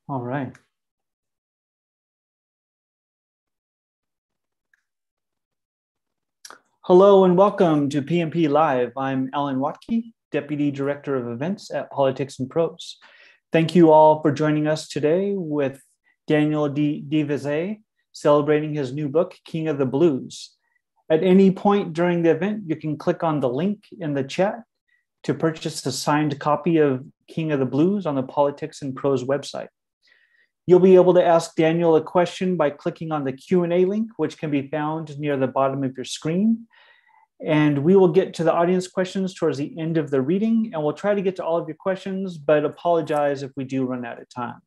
All right. Hello and welcome to PMP Live. I'm Alan Watke, Deputy Director of Events at Politics and Prose. Thank you all for joining us today with Daniel D. Visé celebrating his new book, King of the Blues. At any point during the event, you can click on the link in the chat to purchase a signed copy of King of the Blues on the Politics and Prose website. You'll be able to ask Daniel a question by clicking on the Q&A link, which can be found near the bottom of your screen. And we will get to the audience questions towards the end of the reading, and we'll try to get to all of your questions, but apologize if we do run out of time.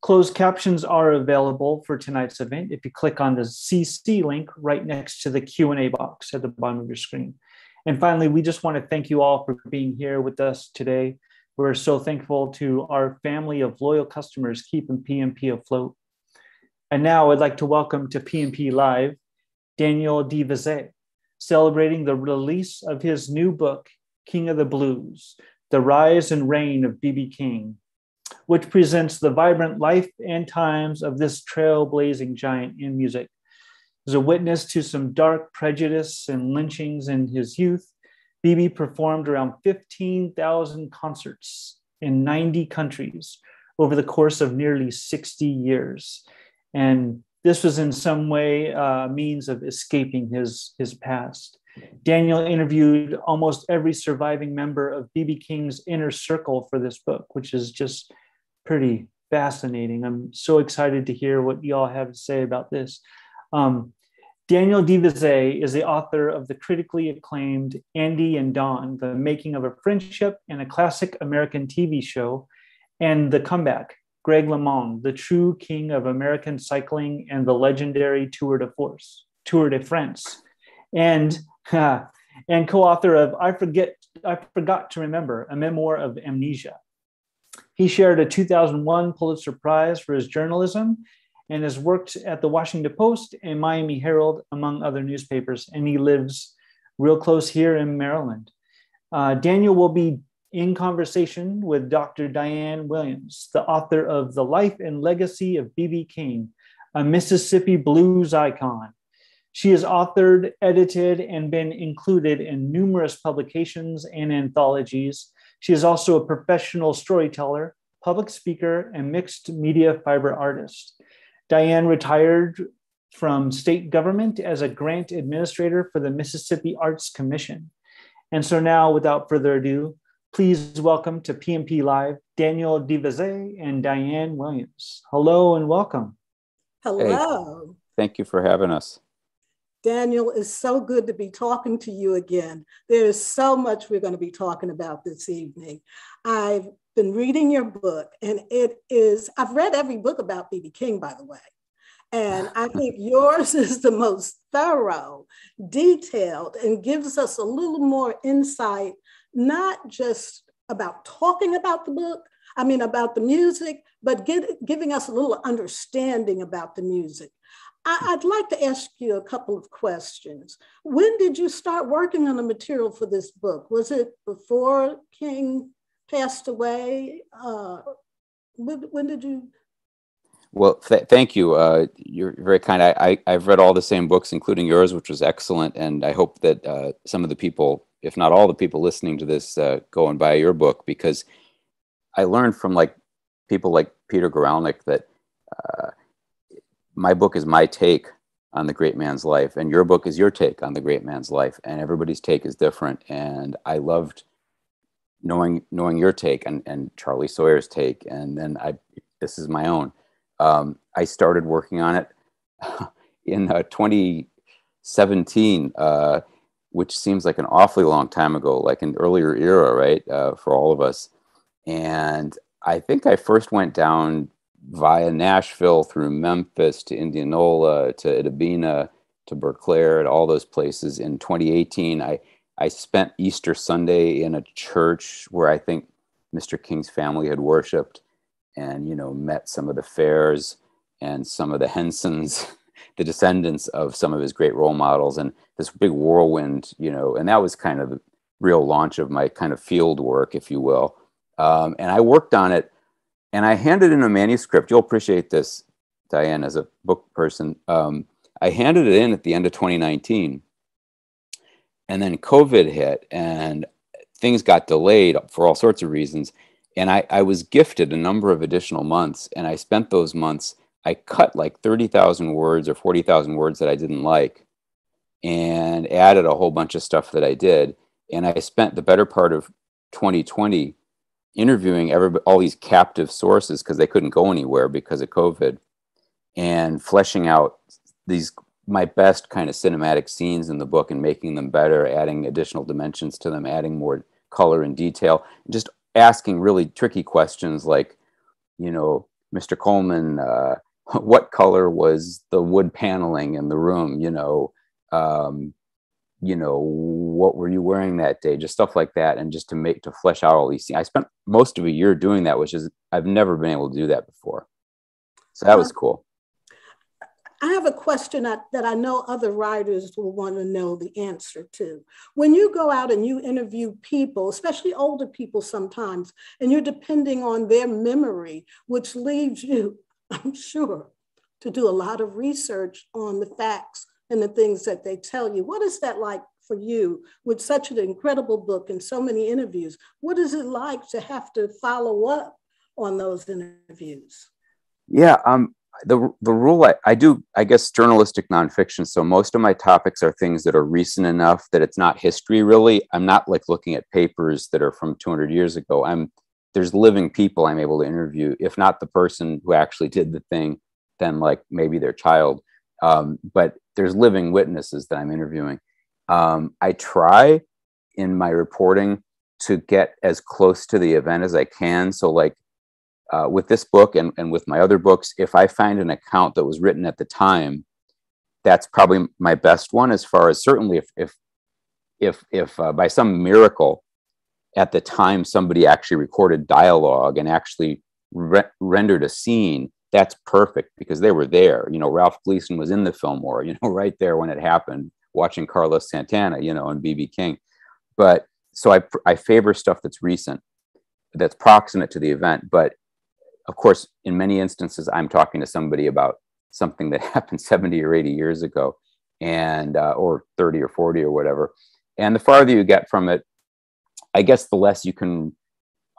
Closed captions are available for tonight's event if you click on the CC link right next to the Q&A box at the bottom of your screen. And finally, we just want to thank you all for being here with us today. We're so thankful to our family of loyal customers keeping PMP afloat. And now I'd like to welcome to PMP Live, Daniel D. Visé, celebrating the release of his new book, King of the Blues, The Rise and Reign of B.B. King, which presents the vibrant life and times of this trailblazing giant in music. As a witness to some dark prejudice and lynchings in his youth, B.B. performed around 15,000 concerts in 90 countries over the course of nearly 60 years. And this was in some way a means of escaping his past. Daniel interviewed almost every surviving member of B.B. King's inner circle for this book, which is just pretty fascinating. I'm so excited to hear what y'all have to say about this. Daniel D. Visé is the author of the critically acclaimed Andy and Dawn, The Making of a Friendship, and a classic American TV show, and The Comeback, Greg LeMond, the true king of American cycling and the legendary Tour de France, and co-author of I Forgot to Remember, a memoir of amnesia. He shared a 2001 Pulitzer Prize for his journalism and has worked at the Washington Post and Miami Herald, among other newspapers, and he lives real close here in Maryland. Daniel will be in conversation with Dr. Diane Williams, the author of The Life and Legacy of B.B. King, a Mississippi blues icon. She has authored, edited, and been included in numerous publications and anthologies. She is also a professional storyteller, public speaker, and mixed media fiber artist. Diane retired from state government as a grant administrator for the Mississippi Arts Commission. And so now, without further ado, please welcome to PMP Live, Daniel D. Visé and Diane Williams. Hello and welcome. Hello. Hey, thank you for having us. Daniel, it's so good to be talking to you again. There's so much we're going to be talking about this evening. I've been reading your book, and I've read every book about B.B. King, by the way. And I think yours is the most thorough, detailed, and gives us a little more insight, not just about talking about about the music, but giving us a little understanding about the music. I'd like to ask you a couple of questions. When did you start working on the material for this book? Was it before King passed away? When did you? Well, thank you. You're very kind. I've read all the same books, including yours, which was excellent. And I hope that some of the people, if not all the people listening to this, go and buy your book, because I learned from people like Peter Guralnick that my book is my take on the great man's life, and your book is your take on the great man's life, and everybody's take is different. And I loved knowing your take and Charlie Sawyer's take, and then this is my own. I started working on it in 2017, which seems like an awfully long time ago, like an earlier era, right, for all of us. And I think I first went down via Nashville through Memphis to Indianola to Itabena to Berkeley and all those places in 2018. I spent Easter Sunday in a church where I think Mr. King's family had worshiped, and, met some of the Fairs and some of the Hensons, the descendants of some of his great role models, and this big whirlwind, and that was kind of the real launch of my kind of field work, if you will. And I worked on it And I handed in a manuscript. You'll appreciate this, Diane, as a book person. I handed it in at the end of 2019. And then COVID hit and things got delayed for all sorts of reasons. And I was gifted a number of additional months. And I spent those months, I cut like 30,000 words or 40,000 words that I didn't like and added a whole bunch of stuff that I did. And I spent the better part of 2020 interviewing all these captive sources because they couldn't go anywhere because of COVID, and fleshing out my best kind of cinematic scenes in the book and making them better, adding additional dimensions to them, adding more color and detail, just asking really tricky questions like, Mr. Coleman, what color was the wood paneling in the room? What were you wearing that day? Just stuff like that. And just to flesh out all these things. I spent most of a year doing that, which is, I've never been able to do that before. So that was cool. I have a question that I know other writers will want to know the answer to. When you go out and you interview people, especially older people sometimes, and you're depending on their memory, which leaves you, I'm sure, to do a lot of research on the facts and the things that they tell you. What is that like for you with such an incredible book and so many interviews? What is it like to have to follow up on those interviews? Yeah, the rule I do, I guess, journalistic nonfiction. So most of my topics are things that are recent enough that it's not history, really. I'm not like looking at papers that are from 200 years ago. There's living people I'm able to interview. If not the person who actually did the thing, then like maybe their child. But there's living witnesses that I'm interviewing. I try in my reporting to get as close to the event as I can. So like with this book and with my other books, if I find an account that was written at the time, that's probably my best one, as far as certainly if by some miracle at the time somebody actually recorded dialogue and actually rendered a scene, that's perfect because they were there. Ralph Gleason was in the Fillmore, right there when it happened, watching Carlos Santana, and B.B. King. But so I favor stuff that's recent, that's proximate to the event. But of course, in many instances, I'm talking to somebody about something that happened 70 or 80 years ago, and or 30 or 40 or whatever. And the farther you get from it, I guess the less you can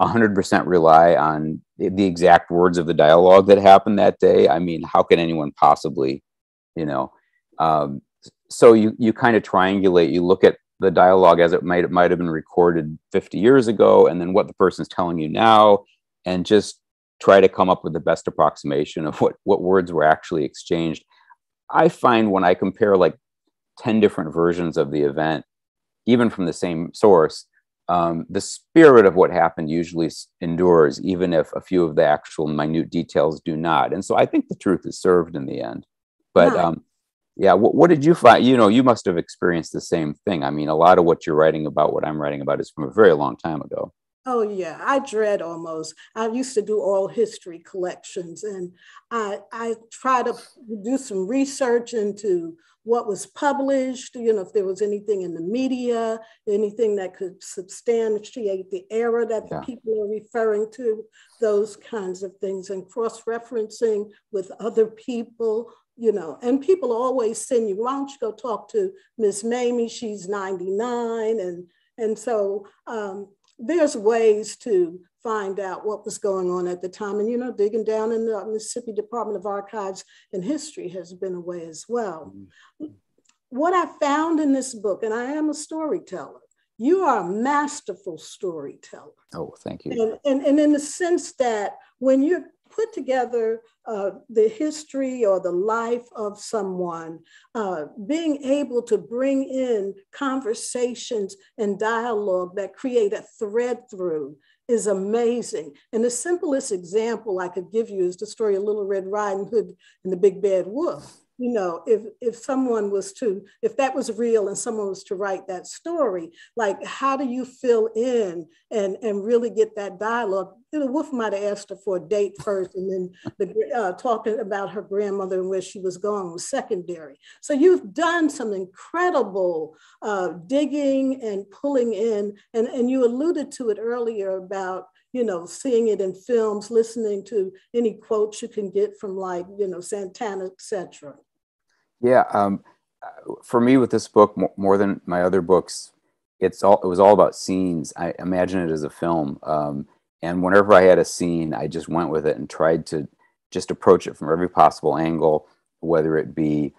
100% rely on the exact words of the dialogue that happened that day. I mean, how can anyone possibly, so you kind of triangulate, you look at the dialogue as it might have been recorded 50 years ago, and then what the person's telling you now, and just try to come up with the best approximation of what words were actually exchanged. I find when I compare like 10 different versions of the event, even from the same source, the spirit of what happened usually endures, even if a few of the actual minute details do not. And so I think the truth is served in the end. But yeah, what did you find? You must have experienced the same thing. I mean, a lot of what you're writing about, what I'm writing about, is from a very long time ago. Oh, yeah, I dread almost. I used to do oral history collections, and I try to do some research into what was published, if there was anything in the media, anything that could substantiate the era that the people are referring to, those kinds of things, and cross-referencing with other people, and people always send you, why don't you go talk to Miss Mamie, she's 99, and so there's ways to find out what was going on at the time. And, digging down in the Mississippi Department of Archives and History has been a way as well. What I found in this book, and I am a storyteller, you are a masterful storyteller. Oh, thank you. And in the sense that when you put together the history or the life of someone, being able to bring in conversations and dialogue that create a thread through is amazing. And the simplest example I could give you is the story of Little Red Riding Hood and the Big Bad Wolf. If someone was if that was real and someone was to write that story, like, how do you fill in and really get that dialogue? The wolf might have asked her for a date first, and then talking about her grandmother and where she was going was secondary. So you've done some incredible digging and pulling in, and you alluded to it earlier about seeing it in films, listening to any quotes you can get from like, Santana, etc. Yeah. For me with this book, more than my other books, it was all about scenes. I imagine it as a film. And whenever I had a scene, I just went with it and tried to just approach it from every possible angle, whether it be,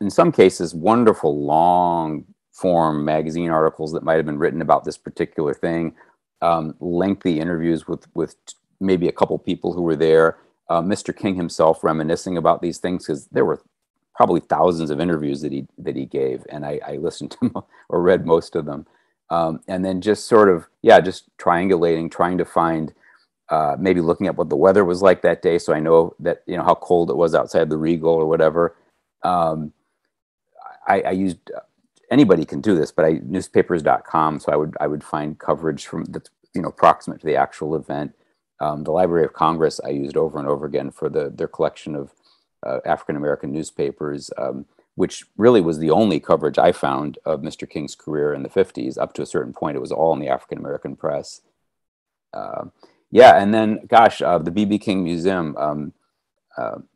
in some cases, wonderful long form magazine articles that might have been written about this particular thing, lengthy interviews with maybe a couple people who were there, Mr. King himself reminiscing about these things, because there were probably thousands of interviews that he gave, and I listened to or read most of them, and then just sort of just triangulating, trying to find, maybe looking at what the weather was like that day, so I know that how cold it was outside the Regal or whatever. I used, anybody can do this, but newspapers.com, so I would find coverage from that's approximate to the actual event. The Library of Congress I used over and over again for their collection of African-American newspapers, which really was the only coverage I found of Mr. King's career in the 50s. Up to a certain point, it was all in the African-American press. And then, gosh, the B.B. King Museum.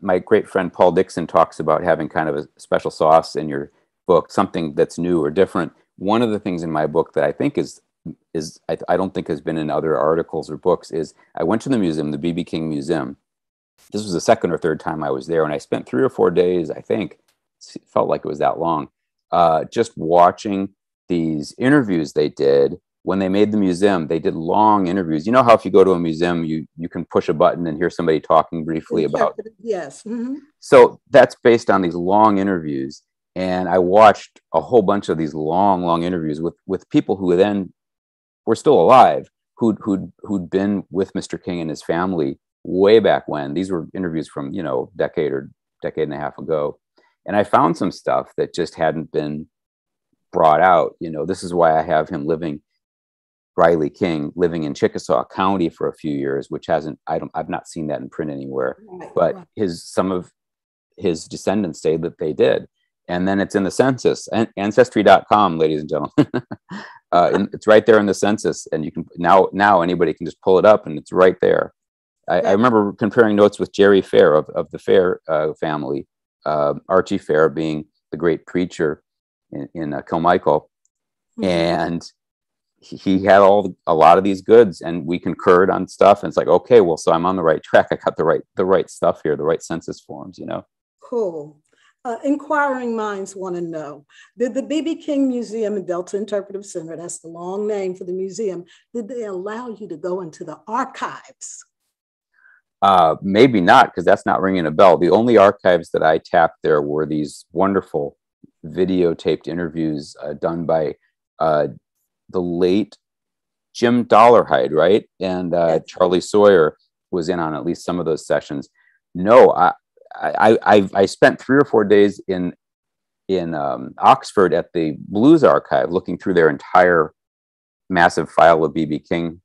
My great friend Paul Dixon talks about having kind of a special sauce in your book, something that's new or different. One of the things in my book that I think I don't think has been in other articles or books is I went to the museum, the B.B. King Museum. This was the second or third time I was there, and I spent 3 or 4 days, I think, it felt like it was that long, just watching these interviews they did. When they made the museum, they did long interviews. You know how if you go to a museum, you can push a button and hear somebody talking briefly about. Yes. Mm-hmm. So that's based on these long interviews. And I watched a whole bunch of these long interviews with people who then were still alive, who'd been with Mr. King and his family way back when. These were interviews from, decade or decade and a half ago. And I found some stuff that just hadn't been brought out. This is why I have him Riley King living in Chickasaw County for a few years, which I've not seen that in print anywhere, but some of his descendants say that they did. And then it's in the census, and ancestry.com, ladies and gentlemen. It's right there in the census, and you can now anybody can just pull it up and it's right there. I remember comparing notes with Jerry Fair of the Fair family, Archie Fair being the great preacher in Kilmichael. Mm-hmm. And he had a lot of these goods, and we concurred on stuff. And it's like, okay, well, so I'm on the right track. I got the right stuff here, the right census forms, Cool. Inquiring minds want to know, did the B.B. King Museum and Delta Interpretive Center, that's the long name for the museum, did they allow you to go into the archives? Maybe not, because that's not ringing a bell. The only archives that I tapped there were these wonderful videotaped interviews done by the late Jim Dollarhide, right? And Charlie Sawyer was in on at least some of those sessions. No, I spent 3 or 4 days in Oxford at the Blues Archive, looking through their entire massive file of B.B. King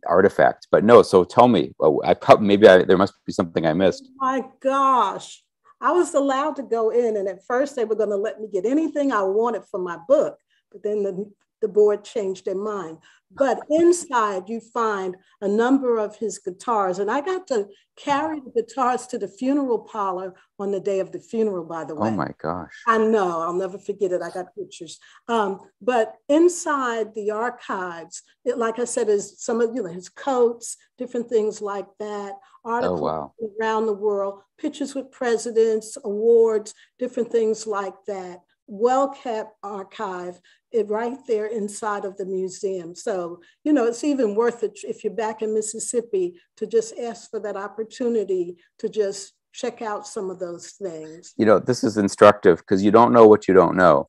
artifacts. But no, so tell me, there must be something I missed. Oh my gosh, I was allowed to go in, and at first they were going to let me get anything I wanted for my book, but then the board changed their mind. But inside you find a number of his guitars, and I got to carry the guitars to the funeral parlor on the day of the funeral, by the way. Oh my gosh. I know, I'll never forget it. I got pictures. But inside the archives, like I said, is some of his coats, different things like that, articles around the world, pictures with presidents, awards, different things like that. Well-kept archive right there inside of the museum. So, it's even worth it if you're back in Mississippi to just ask for that opportunity to just check out some of those things. This is instructive because you don't know what you don't know.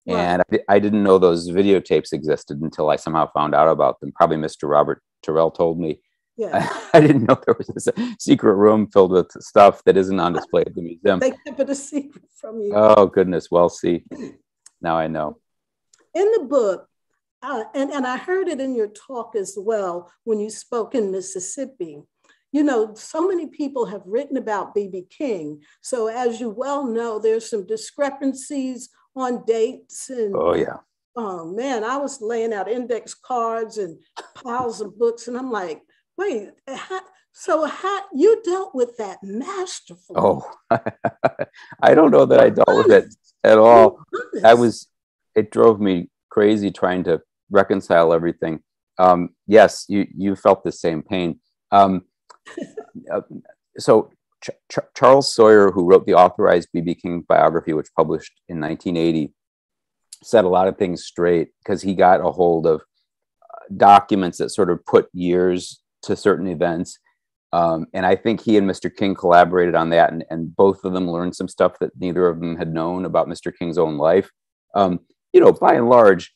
Right. And I didn't know those videotapes existed until I somehow found out about them. Probably Mr. Robert Terrell told me. Yeah. I didn't know there was this secret room filled with stuff that isn't on display at the museum. They kept it a secret from you. Oh, goodness. Well, see, now I know. In the book, and I heard it in your talk as well when you spoke in Mississippi, so many people have written about B.B. King. So as you well know, there's some discrepancies on dates and Oh man, I was laying out index cards and piles of books, and I'm like, wait, how you dealt with that masterfully? Oh, I don't know that I dealt with it at all. It drove me crazy trying to reconcile everything. Yes, you felt the same pain. So Charles Sawyer, who wrote the authorized B.B. King biography, which published in 1980, set a lot of things straight because he got a hold of documents that sort of put years to certain events. And I think he and Mr. King collaborated on that, and both of them learned some stuff that neither of them had known about Mr. King's own life. By and large,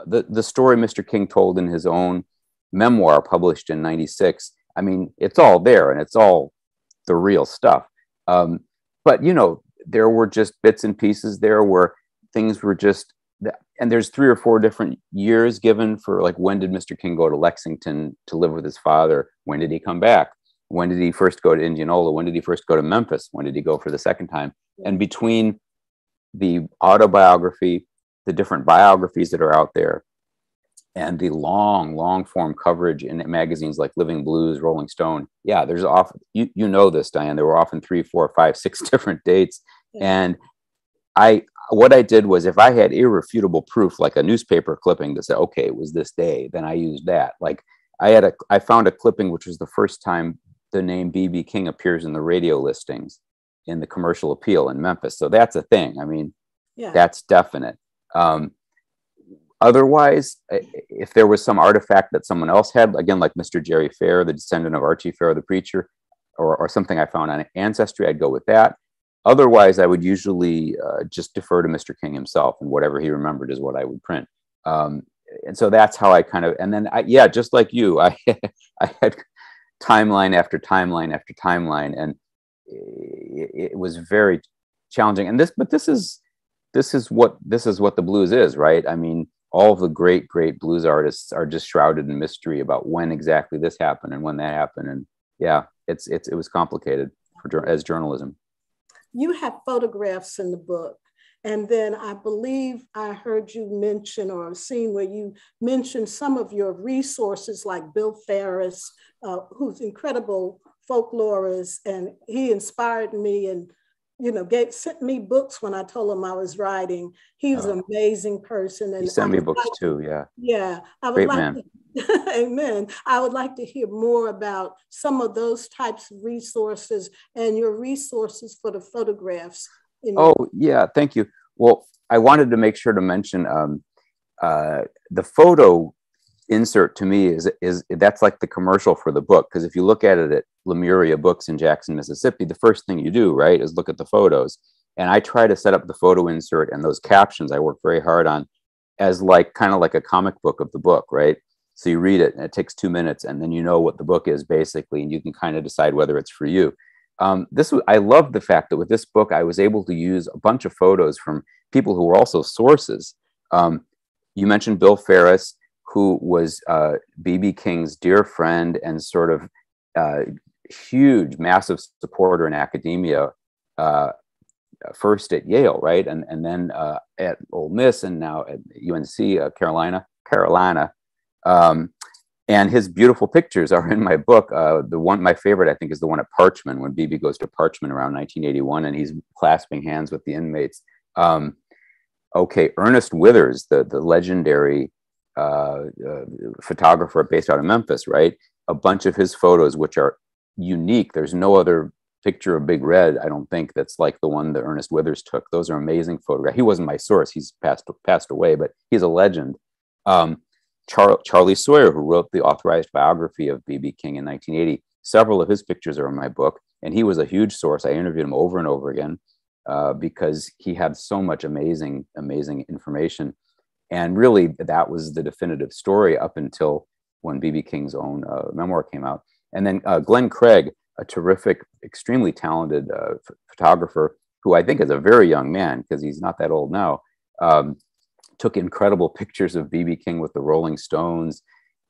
the story Mr. King told in his own memoir published in 96, I mean, it's all there and it's all the real stuff. But, there were just bits and pieces there where things were just, and there's 3 or 4 different years given for, like, when did Mr. King go to Lexington to live with his father? When did he come back? When did he first go to Indianola? When did he first go to Memphis? When did he go for the second time? And between the autobiography, the different biographies that are out there, and the long form coverage in magazines like Living Blues, Rolling Stone, there's often, you know this, Diane, there were often 3, 4, 5, 6 different dates. And what I did was, if I had irrefutable proof, like a newspaper clipping that said, okay, it was this day, then I used that. Like, I found a clipping, which was the first time the name B.B. King appears in the radio listings in the Commercial Appeal in Memphis. So that's a thing. I mean, that's definite. Otherwise, if there was some artifact that someone else had, again, like Mr. Jerry Fair, the descendant of Archie Fair, the preacher, or something I found on Ancestry, I'd go with that. Otherwise, I would usually just defer to Mr. King himself, and whatever he remembered is what I would print. And so that's how I kind of, and then just like you, I had timeline after timeline after timeline, and it was very challenging. And this is what the blues is, right? I mean, all of the great blues artists are just shrouded in mystery about when exactly this happened and when that happened. And it was complicated as journalism. You have photographs in the book. And then I believe I heard you mention, or a scene where you mentioned some of your resources, like Bill Ferris, who's incredible folklorist, and he inspired me and sent me books when I told him I was writing. He was an amazing person. And he sent me books too, Yeah, I would Great like man. Amen. I would like to hear more about some of those types of resources and your resources for the photographs. Thank you. Well, I wanted to make sure to mention the photo insert to me is that's like the commercial for the book, because if you look at it at Lemuria Books in Jackson, Mississippi, the first thing you do, right, is look at the photos. And I try to set up the photo insert and those captions I work very hard on as kind of like a comic book of the book, right? So you read it and it takes 2 minutes, and then you know what the book is basically, and you can kind of decide whether it's for you. I love the fact that with this book, I was able to use a bunch of photos from people who were also sources. You mentioned Bill Ferris, who was B.B. King's dear friend and sort of huge, massive supporter in academia, first at Yale, right? And then at Ole Miss, and now at UNC, Carolina. And his beautiful pictures are in my book. My favorite, I think, is the one at Parchman, when B.B. goes to Parchman around 1981, and he's clasping hands with the inmates. Ernest Withers, the legendary photographer based out of Memphis, right? A bunch of his photos, which are unique. There's no other picture of Big Red, I don't think, that's like the one that Ernest Withers took. Those are amazing photographs. He wasn't my source. He's passed away, but he's a legend. Charlie Sawyer, who wrote the authorized biography of B.B. King in 1980, several of his pictures are in my book, and he was a huge source. I interviewed him over and over again because he had so much amazing information. And really, that was the definitive story up until when B.B. King's own memoir came out. And then Glenn Craig, a terrific, extremely talented photographer, who I think is a very young man, because he's not that old now, took incredible pictures of B.B. King with the Rolling Stones,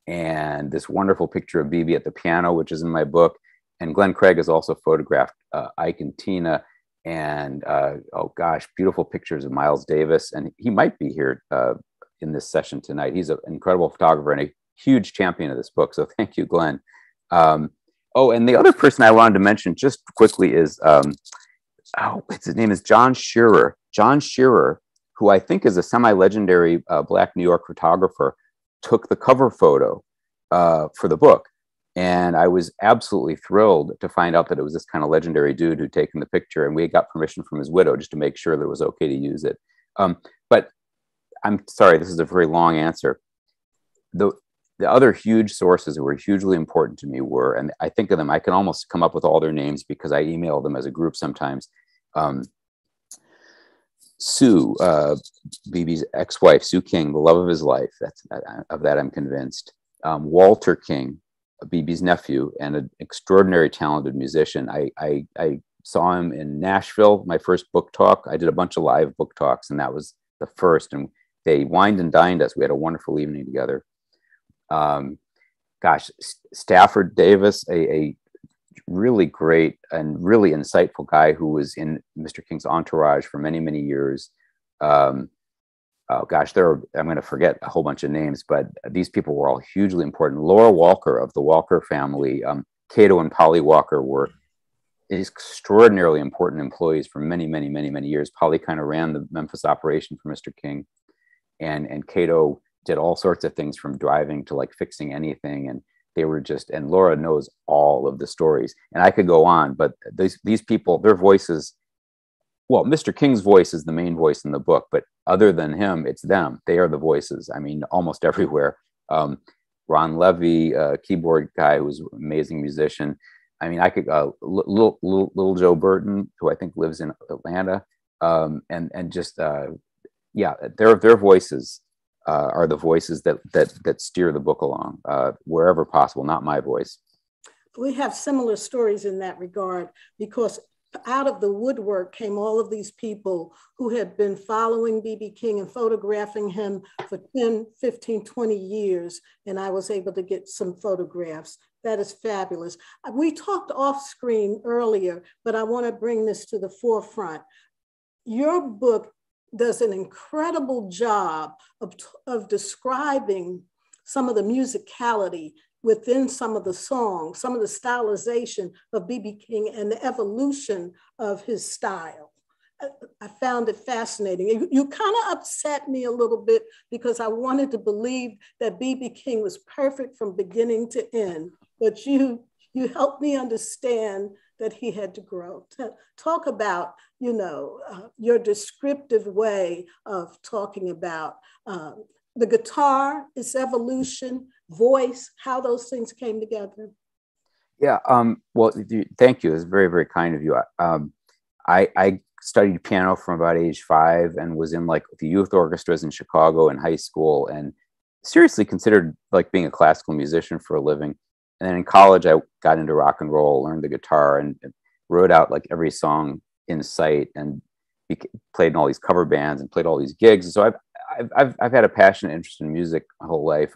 and this wonderful picture of B.B. at the piano, which is in my book. And Glenn Craig has also photographed Ike and Tina, and beautiful pictures of Miles Davis. And he might be here in this session tonight. He's an incredible photographer and a huge champion of this book. So thank you, Glenn. Oh, and the other person I wanted to mention just quickly is, his name is John Shearer. John Shearer, who I think is a semi-legendary Black New York photographer, took the cover photo for the book. And I was absolutely thrilled to find out that it was this kind of legendary dude who'd taken the picture, and we got permission from his widow just to make sure that it was okay to use it. But I'm sorry, this is a very long answer. The other huge sources that were hugely important to me were, and I think of them, I can almost come up with all their names because I email them as a group sometimes. Sue, BB's ex-wife, Sue King, the love of his life. Of that I'm convinced. Walter King, BB's nephew and an extraordinary talented musician. I saw him in Nashville, my first book talk. I did a bunch of live book talks, and that was the first. And they wined and dined us. We had a wonderful evening together. Stafford Davis, a really great and really insightful guy who was in Mr. King's entourage for many, many years. I'm going to forget a whole bunch of names, but these people were all hugely important. Laura Walker of the Walker family, Cato and Polly Walker were extraordinarily important employees for many, many, many, many years. Polly kind of ran the Memphis operation for Mr. King, and Cato did all sorts of things from driving to like fixing anything. And they were just, and Laura knows all of the stories. And I could go on, but these people, their voices, well, Mr. King's voice is the main voice in the book, but other than him, it's them. They are the voices. I mean, almost everywhere. Ron Levy, keyboard guy who was an amazing musician. I mean, I could, little Joe Burton, who I think lives in Atlanta. And just, their voices are the voices that steer the book along wherever possible, not my voice. We have similar stories in that regard, because out of the woodwork came all of these people who had been following B.B. King and photographing him for 10, 15, 20 years. And I was able to get some photographs. That is fabulous. We talked off screen earlier, but I want to bring this to the forefront. Your book does an incredible job of describing some of the musicality within some of the songs, some of the stylization of B.B. King and the evolution of his style. I found it fascinating. You kind of upset me a little bit because I wanted to believe that B.B. King was perfect from beginning to end, but you helped me understand that he had to grow. Talk about, your descriptive way of talking about the guitar, its evolution, voice, how those things came together. Yeah, well, thank you. It's very, very kind of you. I studied piano from about age 5 and was in like the youth orchestras in Chicago in high school, and seriously considered like being a classical musician for a living. And then in college, I got into rock and roll, learned the guitar, and wrote out like every song in sight, and played in all these cover bands and played all these gigs. So I've had a passionate interest in music my whole life.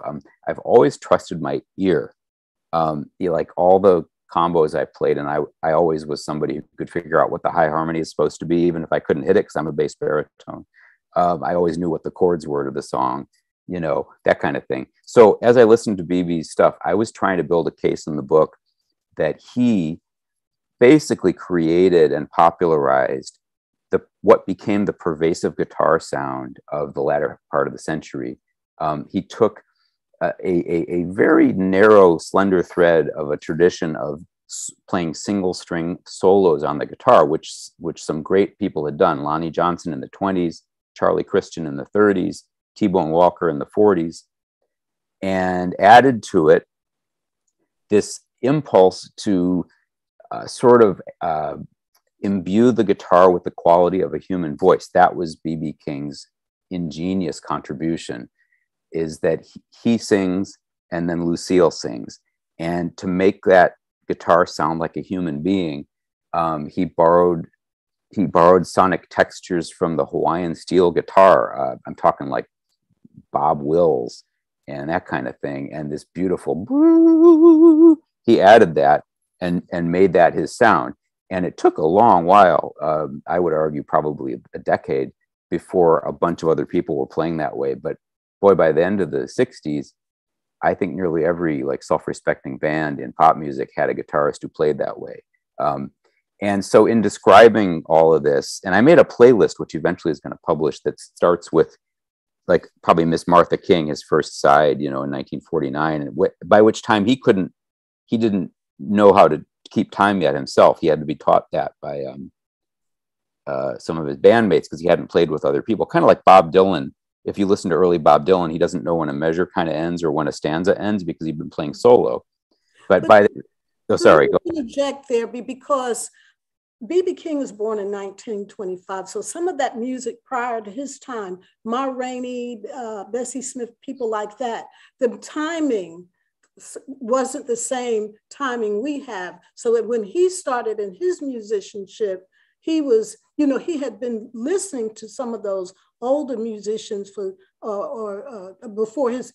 I've always trusted my ear. Like all the combos I played, and I always was somebody who could figure out what the high harmony is supposed to be, even if I couldn't hit it because I'm a bass baritone. I always knew what the chords were to the song, that kind of thing. So as I listened to BB's stuff, I was trying to build a case in the book that he basically created and popularized what became the pervasive guitar sound of the latter part of the century. He took a very narrow, slender thread of a tradition of playing single string solos on the guitar, which some great people had done. Lonnie Johnson in the 20s, Charlie Christian in the 30s, T-Bone Walker in the 40s, and added to it this impulse to sort of imbue the guitar with the quality of a human voice. That was B.B. King's ingenious contribution, is that he sings and then Lucille sings. And to make that guitar sound like a human being, he borrowed sonic textures from the Hawaiian steel guitar. I'm talking like Bob Wills and that kind of thing. And this beautiful, he added that and made that his sound. And it took a long while, I would argue probably a decade, before a bunch of other people were playing that way. But boy, by the end of the 60s, I think nearly every like self-respecting band in pop music had a guitarist who played that way. And so in describing all of this, and I made a playlist, which eventually is going to publish, that starts with like probably Miss Martha King, his first side, in 1949, and by which time he didn't know how to keep time yet himself. He had to be taught that by some of his bandmates because he hadn't played with other people. Kind of like Bob Dylan. If you listen to early Bob Dylan, he doesn't know when a measure kind of ends or when a stanza ends because he'd been playing solo. But sorry. Let me interject there because B.B. King was born in 1925. So some of that music prior to his time, Ma Rainey, Bessie Smith, people like that, the timing wasn't the same timing we have. So that when he started in his musicianship, he was, he had been listening to some of those older musicians before his,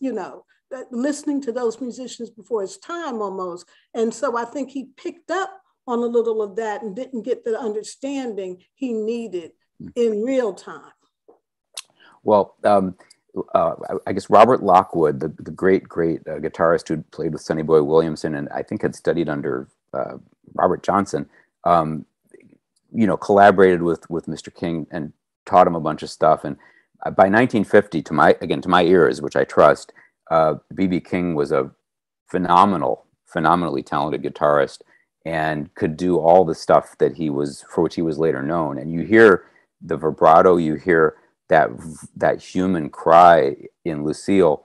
listening to those musicians before his time almost. And so I think he picked up on a little of that and didn't get the understanding he needed in real time. Well, I guess Robert Lockwood, the great guitarist who played with Sonny Boy Williamson and I think had studied under Robert Johnson, collaborated with Mr. King and taught him a bunch of stuff. And by 1950, to my ears, which I trust, B.B. King was a phenomenally talented guitarist and could do all the stuff for which he was later known. And you hear the vibrato, you hear that human cry in Lucille,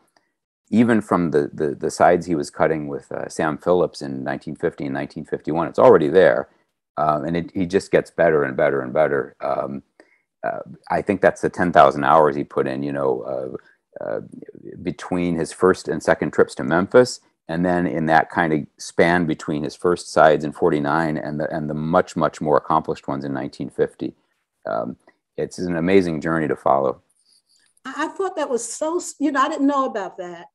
even from the sides he was cutting with Sam Phillips in 1950 and 1951. It's already there. And he just gets better and better and better. I think that's the 10,000 hours he put in, between his first and second trips to Memphis, and then in that kind of span between his first sides in 49 and the much, much more accomplished ones in 1950. It's an amazing journey to follow. I thought that was so, I didn't know about that.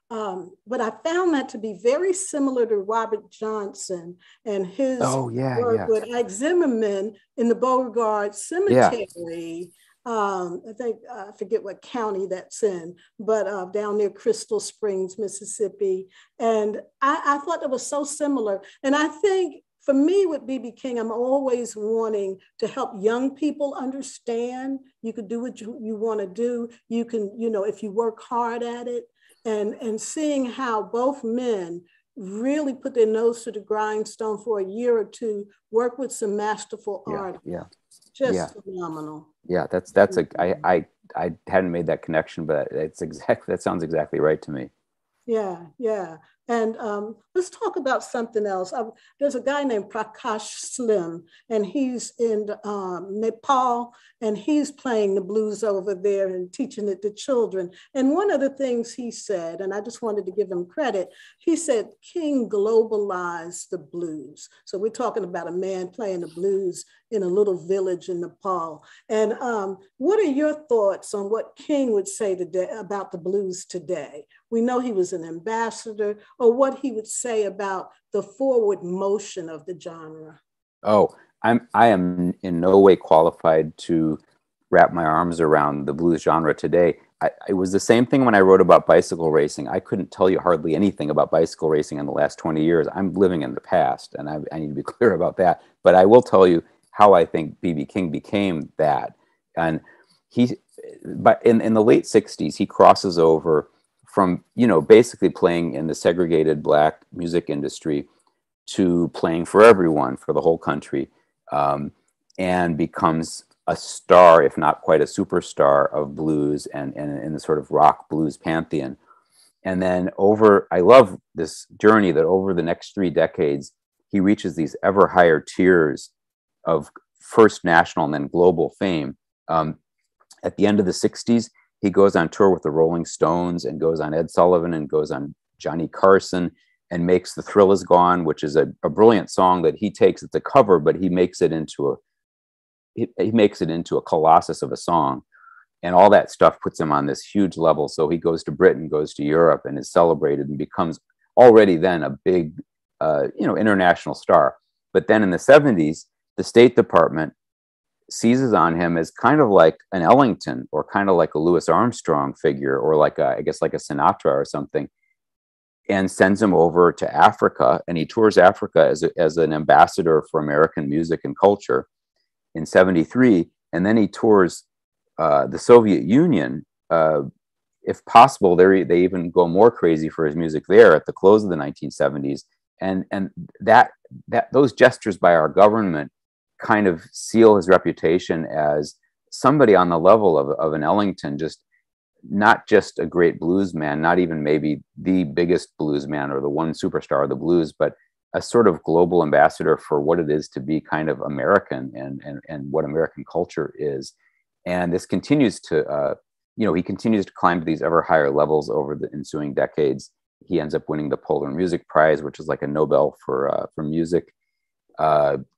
But I found that to be very similar to Robert Johnson and his work with Ike Zimmerman in the Beauregard Cemetery. I forget what county that's in, but down near Crystal Springs, Mississippi. And I thought that was so similar. And I think for me with B.B. King, I'm always wanting to help young people understand you can do what you want to do. You can, if you work hard at it. And seeing how both men really put their nose to the grindstone for a year or two, work with some masterful artists. Just phenomenal. Yeah, I hadn't made that connection, but that sounds exactly right to me. Yeah. And let's talk about something else. There's a guy named Prakash Slim, and he's in Nepal, and he's playing the blues over there and teaching it to children. And one of the things he said, and I just wanted to give him credit, he said King globalized the blues. So we're talking about a man playing the blues in a little village in Nepal. And what are your thoughts on what King would say today about the blues today? We know he was an ambassador, or what he would say about the forward motion of the genre. Oh, I am in no way qualified to wrap my arms around the blues genre today. It was the same thing when I wrote about bicycle racing. I couldn't tell you hardly anything about bicycle racing in the last 20 years. I'm living in the past, and I need to be clear about that. But I will tell you how I think B.B. King became that. And but in the late 60s, he crosses over from, basically playing in the segregated Black music industry to playing for everyone, for the whole country, and becomes a star, if not quite a superstar, of blues and in the sort of rock blues pantheon. And then I love this journey that over the next 3 decades, he reaches these ever higher tiers of first national and then global fame. At the end of the 60s, he goes on tour with the Rolling Stones and goes on Ed Sullivan and goes on Johnny Carson and makes The Thrill Is Gone, which is a brilliant song that he takes. It's a cover, but he makes it into a colossus of a song. And all that stuff puts him on this huge level. So he goes to Britain, goes to Europe, and is celebrated and becomes already then a big, international star. But then in the 70s, the State Department seizes on him as kind of like an Ellington or kind of like a Louis Armstrong figure, or like a, I guess like a Sinatra or something, and sends him over to Africa. And he tours Africa as an ambassador for American music and culture in 73. And then he tours the Soviet Union. If possible, they even go more crazy for his music there at the close of the 1970s. And that those gestures by our government kind of seal his reputation as somebody on the level of an Ellington, just not just a great blues man, not even maybe the biggest blues man or the one superstar of the blues, but a sort of global ambassador for what it is to be kind of American and what American culture is. And this continues to, he continues to climb to these ever higher levels over the ensuing decades. He ends up winning the Polar Music Prize, which is like a Nobel for music.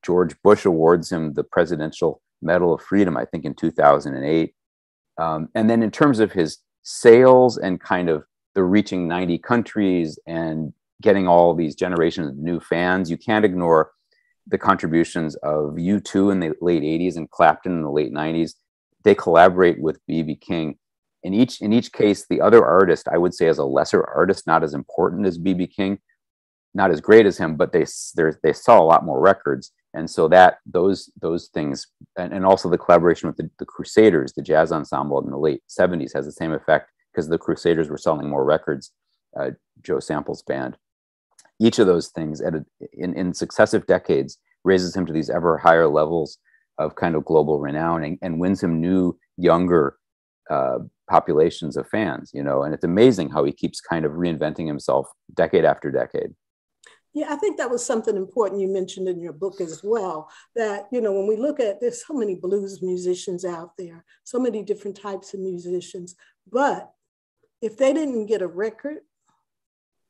George Bush awards him the Presidential Medal of Freedom, I think in 2008. And then in terms of his sales and kind of the reaching 90 countries and getting all these generations of new fans, you can't ignore the contributions of U2 in the late 80s and Clapton in the late 90s. They collaborate with B.B. King. In each case, the other artist, I would say, as a lesser artist, not as important as B.B. King, not as great as him, but they saw a lot more records. And so that those things, and also the collaboration with the Crusaders, the jazz ensemble in the late 70s, has the same effect because the Crusaders were selling more records, Joe Sample's band. Each of those things in successive decades raises him to these ever higher levels of kind of global renown and wins him new, younger populations of fans, and it's amazing how he keeps kind of reinventing himself decade after decade. Yeah, I think that was something important you mentioned in your book as well, that, when we look at, there's so many blues musicians out there, so many different types of musicians, but if they didn't get a record,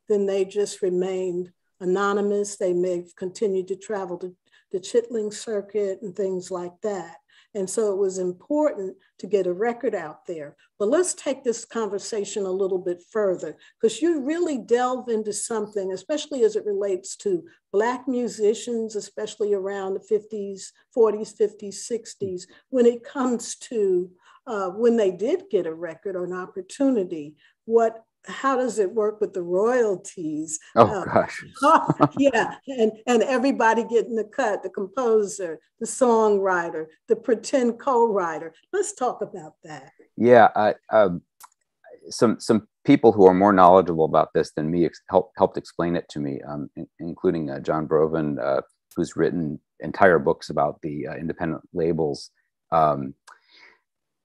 then they just remained anonymous. They may have continued to travel to the Chitlin circuit and things like that. And so it was important to get a record out there. But let's take this conversation a little bit further, because you really delve into something, especially as it relates to Black musicians, especially around the 50s, 40s, 50s, 60s, when it comes to when they did get a record or an opportunity, how does it work with the royalties? Oh, gosh. Yeah, and everybody getting the cut, the composer, the songwriter, the pretend co-writer. Let's talk about that. Yeah, some people who are more knowledgeable about this than me helped explain it to me, including John Broven, who's written entire books about the independent labels,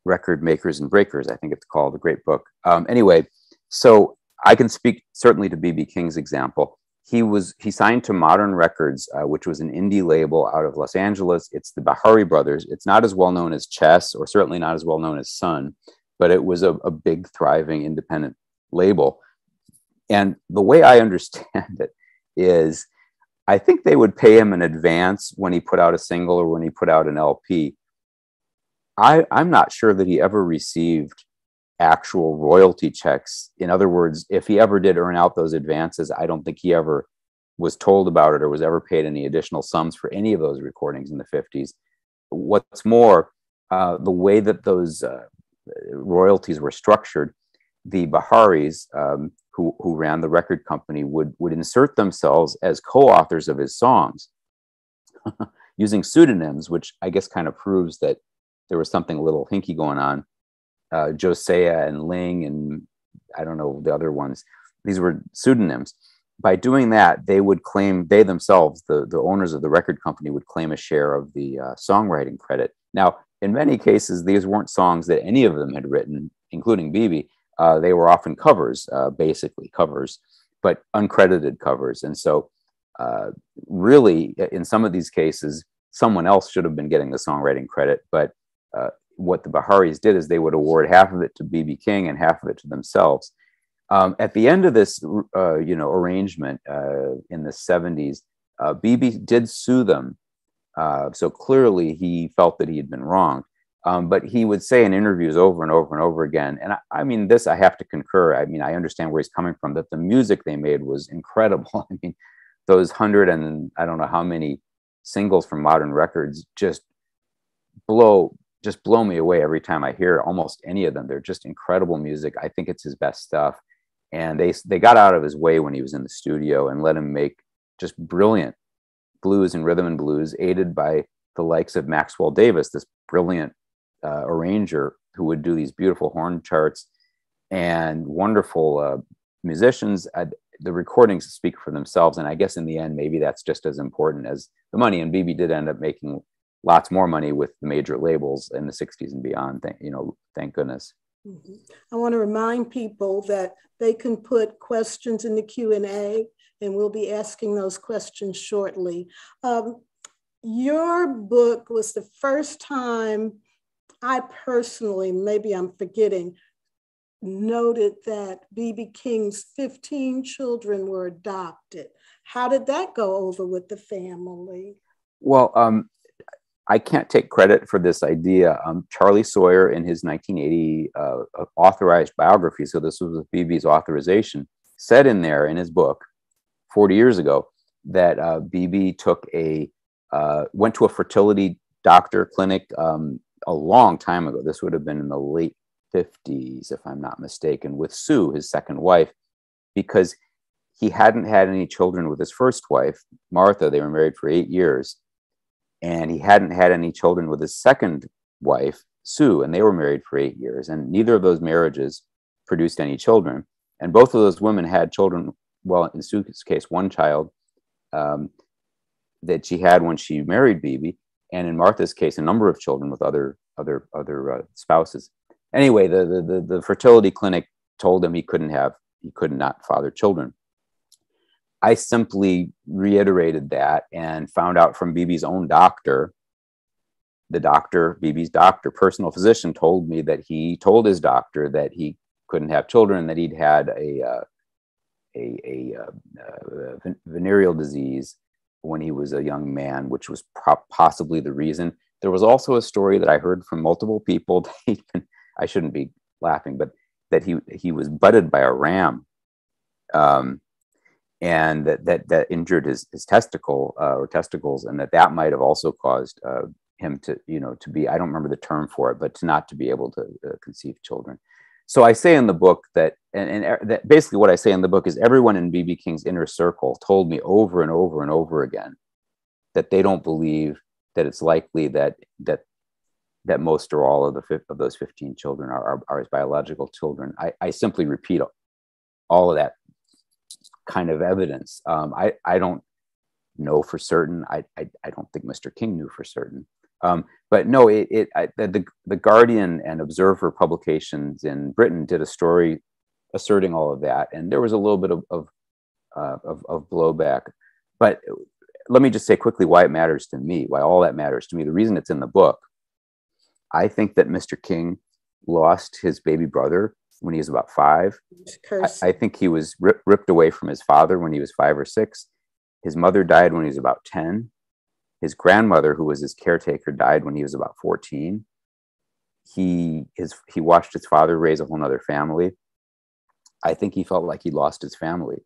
Record Makers and Breakers, I think it's called, a great book. Anyway, so I can speak certainly to B.B. King's example. He signed to Modern Records, which was an indie label out of Los Angeles. It's the Bahari Brothers. It's not as well known as Chess, or certainly not as well known as Sun, but it was a big, thriving independent label. And the way I understand it is, I think they would pay him in advance when he put out a single or when he put out an LP. I'm not sure that he ever received actual royalty checks. In other words, if he ever did earn out those advances, I don't think he ever was told about it or was ever paid any additional sums for any of those recordings in the 50s. What's more, the way that those royalties were structured, the Baharis, who ran the record company, would insert themselves as co-authors of his songs using pseudonyms, which I guess kind of proves that there was something a little hinky going on. Josiah and Ling and I don't know the other ones. These were pseudonyms. By doing that, they themselves, the owners of the record company, would claim a share of the songwriting credit. Now, in many cases, these weren't songs that any of them had written, including BB. They were often covers, basically covers, but uncredited covers. And so really, in some of these cases, someone else should have been getting the songwriting credit, but what the Baharis did is they would award half of it to B.B. King and half of it to themselves. At the end of this, arrangement in the 70s, B.B. did sue them. So clearly he felt that he had been wronged. But he would say in interviews over and over and over again, and I mean, this I have to concur. I mean, I understand where he's coming from, that the music they made was incredible. I mean, those 100 and I don't know how many singles from Modern Records just just blow me away every time I hear almost any of them. They're just incredible music. I think it's his best stuff. And they got out of his way when he was in the studio and let him make just brilliant blues and rhythm and blues, aided by the likes of Maxwell Davis, this brilliant arranger who would do these beautiful horn charts, and wonderful musicians. The recordings speak for themselves, and I guess in the end, maybe that's just as important as the money. And BB did end up making lots more money with the major labels in the 60s and beyond. Thank goodness. Mm-hmm. I want to remind people that they can put questions in the Q&A, and we'll be asking those questions shortly. Your book was the first time I personally, maybe I'm forgetting, noted that B.B. King's 15 children were adopted. How did that go over with the family? Well, I can't take credit for this idea. Charlie Sawyer, in his 1980 authorized biography, so this was with BB's authorization, said in there in his book 40 years ago that BB went to a fertility doctor clinic a long time ago. This would have been in the late 50s, if I'm not mistaken, with Sue, his second wife, because he hadn't had any children with his first wife, Martha. They were married for 8 years. And he hadn't had any children with his second wife, Sue, and they were married for 8 years. And neither of those marriages produced any children. And both of those women had children. Well, in Sue's case, one child that she had when she married BB, and in Martha's case, a number of children with other spouses. Anyway, the fertility clinic told him he could not father children. I simply reiterated that and found out from BB's own doctor, BB's doctor, personal physician, told me that he told his doctor that he couldn't have children, that he'd had a venereal disease when he was a young man, which was possibly the reason. There was also a story that I heard from multiple people that I shouldn't be laughing, but that he was butted by a ram. And that injured his testicle or testicles, and that might have also caused him to be, I don't remember the term for it, but to not to be able to conceive children. So I say in the book that, and that basically what I say in the book is everyone in B.B. King's inner circle told me over and over and over again that they don't believe that it's likely that most or all of those 15 children are his biological children. I simply repeat all of that kind of evidence. I don't know for certain. I don't think Mr. King knew for certain. But no, the Guardian and Observer publications in Britain did a story asserting all of that, and there was a little bit of blowback. But let me just say quickly why it matters to me, why all that matters to me. The reason it's in the book, I think that Mr. King lost his baby brother when he was about 5. I think he was ripped away from his father when he was 5 or 6. His mother died when he was about 10. His grandmother, who was his caretaker, died when he was about 14. He watched his father raise a whole nother family. I think he felt like he lost his family.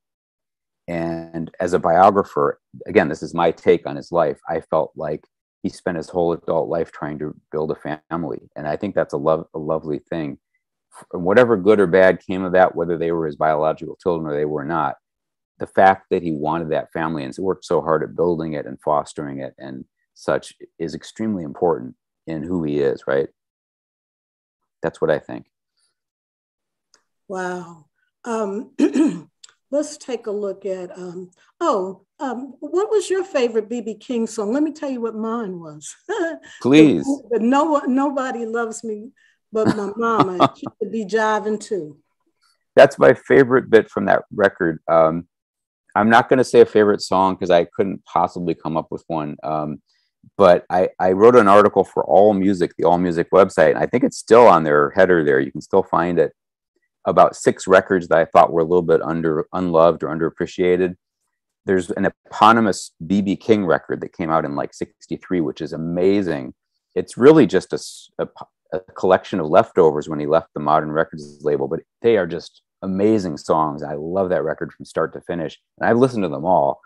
And as a biographer, again, this is my take on his life, I felt like he spent his whole adult life trying to build a family. And I think that's a lovely thing. Whatever good or bad came of that, whether they were his biological children or they were not, the fact that he wanted that family and worked so hard at building it and fostering it and such is extremely important in who he is, right? That's what I think. Wow. Let's take a look at, what was your favorite B.B. King song? Let me tell you what mine was. Please. But nobody loves me but my mama. She could be jiving too. That's my favorite bit from that record. I'm not going to say a favorite song because I couldn't possibly come up with one. But I wrote an article for All Music, the All Music website, and I think it's still on their header there. You can still find it. About 6 records that I thought were a little bit unloved or underappreciated. There's an eponymous B.B. King record that came out in like 63, which is amazing. It's really just a collection of leftovers when he left the Modern Records label, but they are just amazing songs. I love that record from start to finish, and I've listened to them all.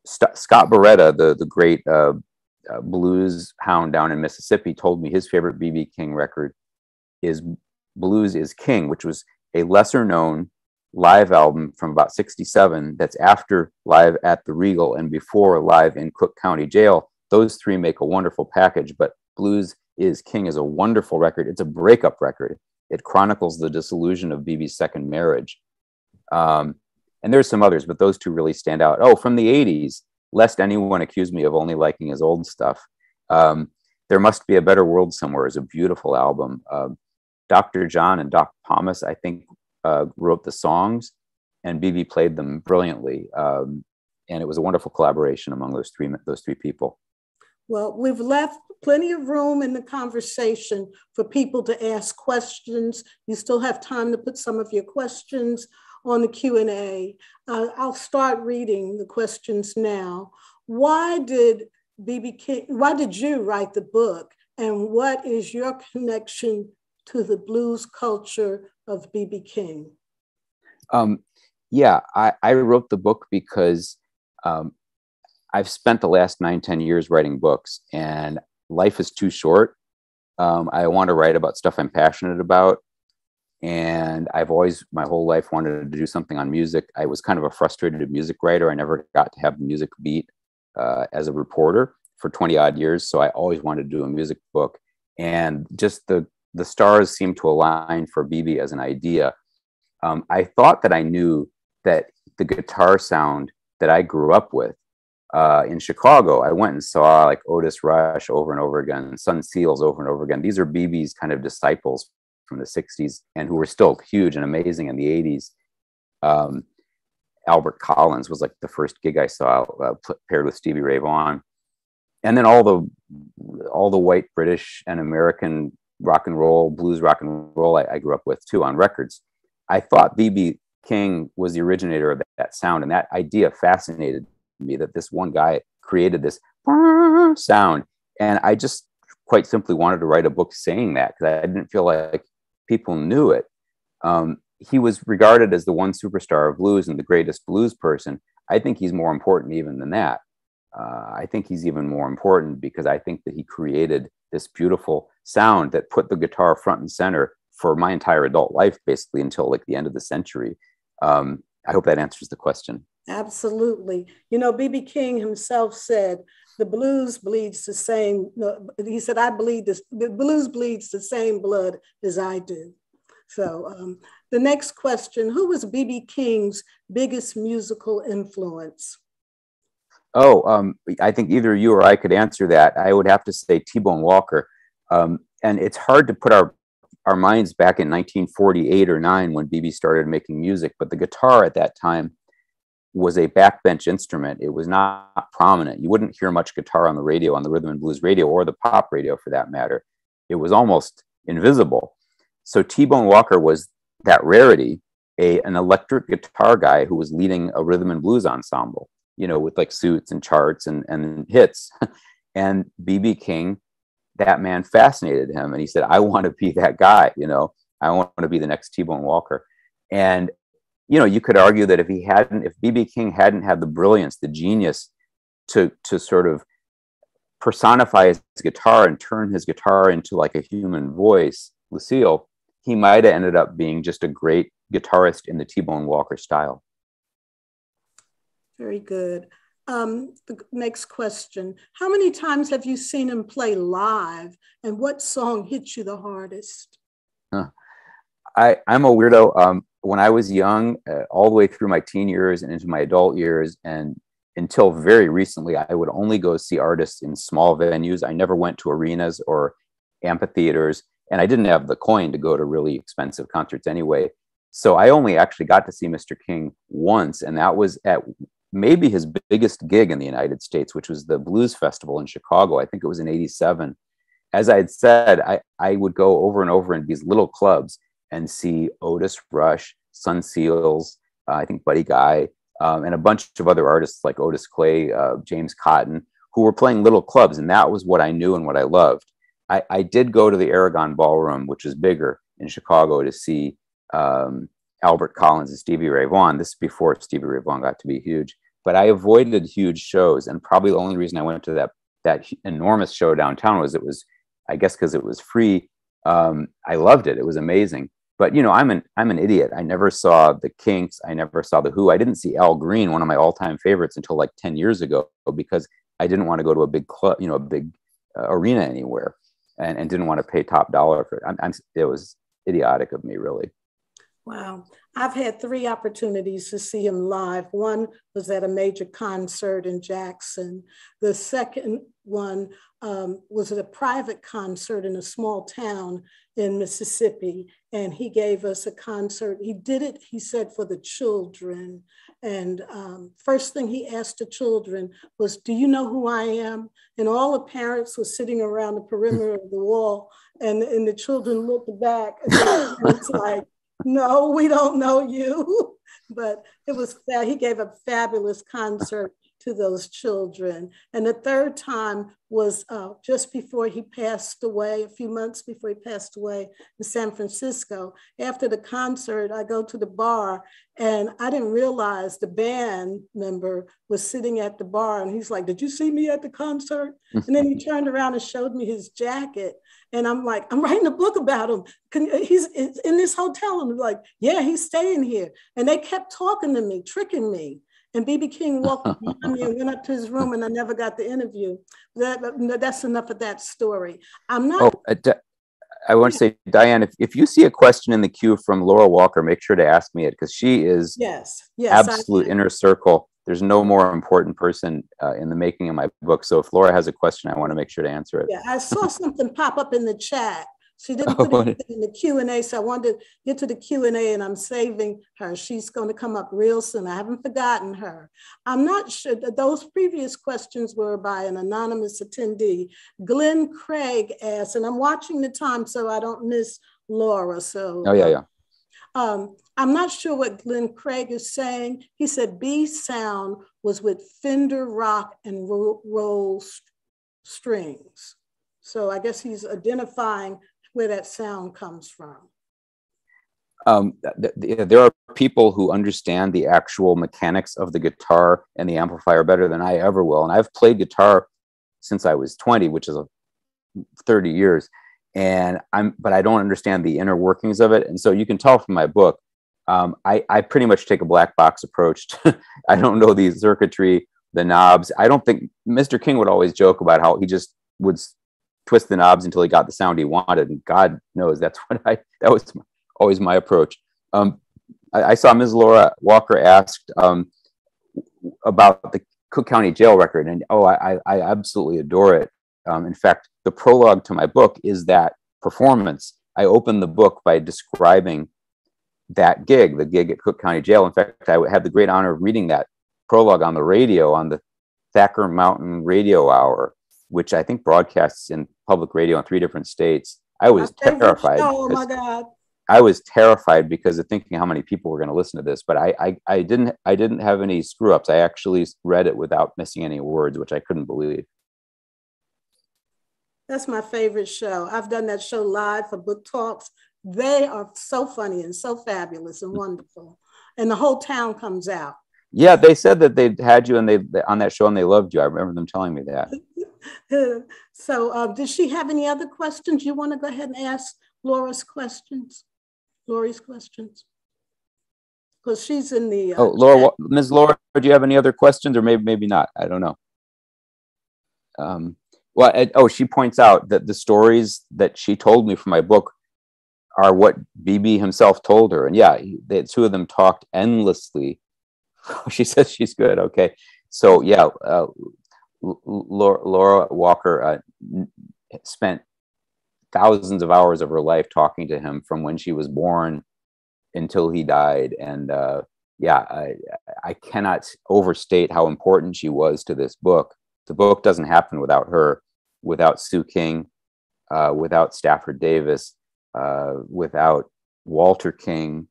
Scott Barretta, the great blues hound down in Mississippi told me his favorite B.B. King record is Blues is King, which was a lesser known live album from about 67 that's after Live at the Regal and before Live in Cook County Jail. Those three make a wonderful package, but Blues is King is a wonderful record. It's a breakup record. It chronicles the dissolution of BB's second marriage. And there's some others, but those two really stand out. Oh, from the 80s, lest anyone accuse me of only liking his old stuff. There Must Be a Better World Somewhere is a beautiful album. Dr. John and Doc Thomas, I think, wrote the songs, and BB played them brilliantly. And it was a wonderful collaboration among those three people. Well, we've left plenty of room in the conversation for people to ask questions. You still have time to put some of your questions on the Q&A. I'll start reading the questions now. Why did you write the book? And what is your connection to the blues culture of B.B. King? Yeah, I wrote the book because I've spent the last 9-10 years writing books, and life is too short. I want to write about stuff I'm passionate about. And I've always, my whole life, wanted to do something on music. I was kind of a frustrated music writer. I never got to have the music beat as a reporter for 20 odd years. So I always wanted to do a music book. And just the stars seemed to align for BB as an idea. I thought that I knew that the guitar sound that I grew up with in Chicago, I went and saw like Otis Rush over and over again, Sun Seals over and over again. These are BB's kind of disciples from the 60s and who were still huge and amazing in the 80s. Albert Collins was like the first gig I saw paired with Stevie Ray Vaughan. And then all the white British and American rock and roll, blues rock and roll I grew up with too on records. I thought B.B. King was the originator of that sound, and that idea fascinated me, that this one guy created this sound. And I just quite simply wanted to write a book saying that, because I didn't feel like people knew it. He was regarded as the one superstar of blues and the greatest blues person. I think he's more important even than that. I think he's even more important because I think that he created this beautiful sound that put the guitar front and center for my entire adult life, basically until like the end of the century. I hope that answers the question. Absolutely. You know, B.B. King himself said, the blues bleeds the same. He said, the blues bleeds the same blood as I do. So the next question, who was B.B. King's biggest musical influence? Oh, I think either you or I could answer that. I would have to say T-Bone Walker. And it's hard to put our minds back in 1948 or 9 when BB started making music, but the guitar at that time was a backbench instrument. It was not prominent. You wouldn't hear much guitar on the radio, on the rhythm and blues radio, or the pop radio for that matter. It was almost invisible. So T-Bone Walker was that rarity, an electric guitar guy who was leading a rhythm and blues ensemble, you know, with like suits and charts and hits. And B.B. King, that man fascinated him. And he said, I want to be that guy, you know, I want to be the next T-Bone Walker. And, you know, you could argue that if B.B. King hadn't had the brilliance, the genius to sort of personify his guitar and turn his guitar into like a human voice, Lucille, he might have ended up being just a great guitarist in the T-Bone Walker style. Very good. The next question, how many times have you seen him play live, and what song hit you the hardest? I'm a weirdo. When I was young, all the way through my teen years and into my adult years, and until very recently, I would only go see artists in small venues. I never went to arenas or amphitheaters, and I didn't have the coin to go to really expensive concerts anyway. So I only actually got to see Mr. King once, and that was at maybe his biggest gig in the United States, which was the Blues Festival in Chicago. I think it was in '87. As I had said, I would go over and over in these little clubs and see Otis Rush, Sun Seals, I think Buddy Guy, and a bunch of other artists like Otis Clay, James Cotton, who were playing little clubs. And that was what I knew and what I loved. I did go to the Aragon Ballroom, which is bigger in Chicago, to see Albert Collins and Stevie Ray Vaughan. This is before Stevie Ray Vaughan got to be huge. But I avoided huge shows. And probably the only reason I went to that that enormous show downtown was, I guess because it was free, I loved it. It was amazing. But I'm an idiot. I never saw the Kinks. I never saw the Who. I didn't see Al Green, one of my all-time favorites, until like 10 years ago, because I didn't want to go to a big club, a big arena anywhere, and didn't want to pay top dollar for it. It was idiotic of me, really. Wow. I've had 3 opportunities to see him live. One was at a major concert in Jackson. The second one was at a private concert in a small town in Mississippi. And he gave us a concert. He did it, he said, for the children. And first thing he asked the children was, do you know who I am? And all the parents were sitting around the perimeter of the wall. And the children looked back and it's like, no, we don't know you. But it was, he gave a fabulous concert to those children. And the third time was just before he passed away, a few months before he passed away in San Francisco. After the concert, I go to the bar and I didn't realize the band member was sitting at the bar and he's like, did you see me at the concert? And then he turned around and showed me his jacket. And I'm like, I'm writing a book about him. He's in this hotel. And I'm like, yeah, he's staying here. And they kept talking to me, tricking me. And B.B. King walked behind me and went up to his room and I never got the interview. That's enough of that story. I'm not. I want to say, Diane, if you see a question in the queue from Laura Walker, make sure to ask me it, because she is absolute inner circle. There's no more important person in the making of my book. So if Laura has a question, I want to make sure to answer it. Yeah, I saw something pop up in the chat. She didn't put it in the Q&A, so I wanted to get to the Q&A and I'm saving her. She's going to come up real soon. I haven't forgotten her. I'm not sure that those previous questions were by an anonymous attendee. Glenn Craig asked, and I'm watching the time so I don't miss Laura. So I'm not sure what Glenn Craig is saying. He said B sound was with Fender Rock and roll strings. So I guess he's identifying where that sound comes from. There are people who understand the actual mechanics of the guitar and the amplifier better than I ever will. And I've played guitar since I was 20, which is 30 years. But I don't understand the inner workings of it. And so you can tell from my book, I pretty much take a black box approach. I don't know the circuitry, the knobs. I don't think Mr. King would always joke about how he just would twist the knobs until he got the sound he wanted. And God knows that was always my approach. I saw Ms. Laura Walker asked about the Cook County Jail record. And I absolutely adore it. In fact, the prologue to my book is that performance. I opened the book by describing that gig, the gig at Cook County Jail. In fact, I had the great honor of reading that prologue on the radio, on the Thacker Mountain Radio Hour, which I think broadcasts in public radio in 3 different states. I was terrified. Oh my God. I was terrified because of thinking how many people were going to listen to this, but I didn't have any screw ups. I actually read it without missing any words, which I couldn't believe. That's my favorite show. I've done that show live for book talks. They are so funny and so fabulous and wonderful. And the whole town comes out. Yeah, they said that they had you on that show and they loved you. I remember them telling me that. So does she have any other questions? You want to go ahead and ask Laura's questions? Lori's questions? Because she's in the... Laura, Ms. Laura, do you have any other questions, or maybe not? I don't know. She points out that the stories that she told me for my book are what BB himself told her. And yeah, the 2 of them talked endlessly. She says she's good. Okay. So yeah, Laura Walker spent thousands of hours of her life talking to him from when she was born until he died. And I cannot overstate how important she was to this book. The book doesn't happen without her, without Sue King, without Stafford Davis, without Walter King,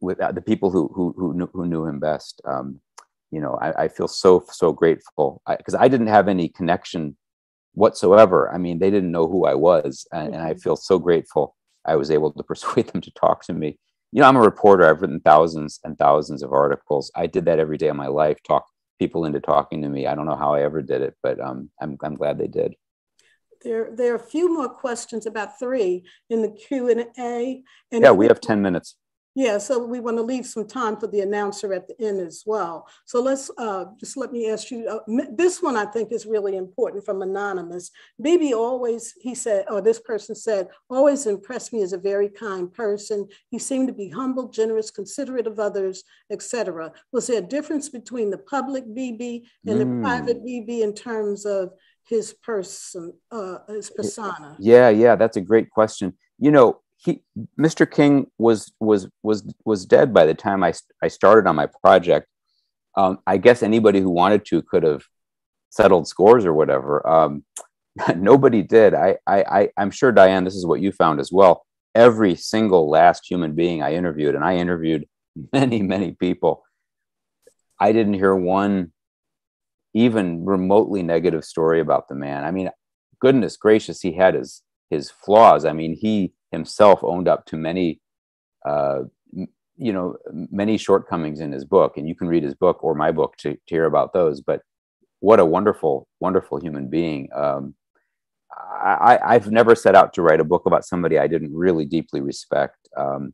without the people who knew him best. I feel so grateful because I didn't have any connection whatsoever. I mean, they didn't know who I was, and I feel so grateful I was able to persuade them to talk to me. I'm a reporter. I've written thousands and thousands of articles. I did that every day of my life, talk people into talking to me. I don't know how I ever did it, but I'm glad they did. There are a few more questions, about 3 in the Q&A. And yeah, we have 10 minutes. Yeah, so we want to leave some time for the announcer at the end as well. So let's just let me ask you, this one I think is really important from Anonymous. BB always, he said, or this person said, always impressed me as a very kind person. He seemed to be humble, generous, considerate of others, etc. Was there a difference between the public BB and the private BB in terms of his person, his persona? Yeah, that's a great question. You know, Mr. King was dead by the time I started on my project. I guess anybody who wanted to could have settled scores or whatever. Nobody did. I'm sure, Diane, this is what you found as well. Every single last human being I interviewed, and I interviewed many people, I didn't hear one even remotely negative story about the man. I mean, goodness gracious, he had his flaws. I mean, he himself owned up to many, many shortcomings in his book, and you can read his book or my book to hear about those. But what a wonderful human being. I've never set out to write a book about somebody I didn't really deeply respect, and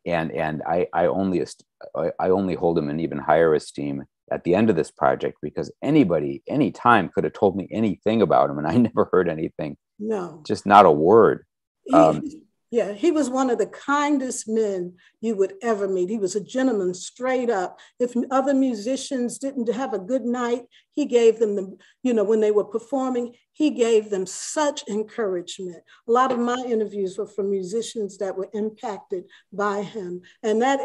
I only hold him in even higher esteem at the end of this project, because anybody, anytime, could have told me anything about him, and I never heard anything. No, just not a word. He was one of the kindest men you would ever meet. He was a gentleman, straight up. If other musicians didn't have a good night, he gave them when they were performing, he gave them such encouragement. A lot of my interviews were from musicians that were impacted by him. And that